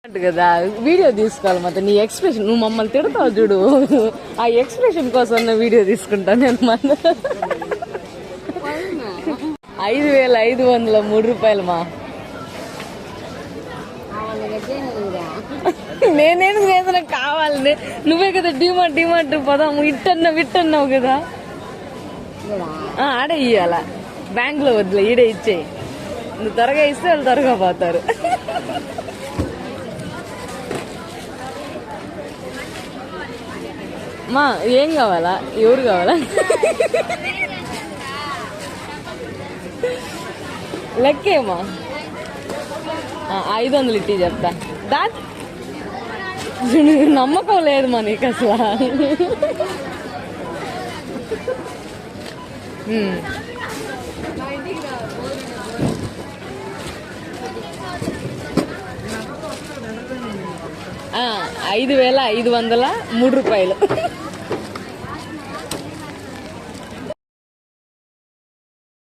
కదా వీడియో తీసుకోవాలి మొత్తం నీ ఎక్స్ప్రెషన్ నువ్వు మమ్మల్ని తిడతావు చూడు ఆ ఎక్స్ప్రెషన్ కోసం వీడియో తీసుకుంటాను నేను మన 5,503 మా నేనేం చేసిన కావాలని నువ్వే కదా డిమార్ట్ పదాము విట్టన్నావు కదా ఆడే ఇయ్యాల బ్యాంక్ లో వద్దులే ఈడే ఇచ్చేయి నువ్వు త్వరగా ఇస్తే వాళ్ళు త్వరగా పోతారు మా ఏం కావాలా ఎవరు కావాలా లెక్కేమా 500 ఇట్టి చెప్తా దాట్ నమ్మకం లేదు మా నీకు అసలు రూపాయలు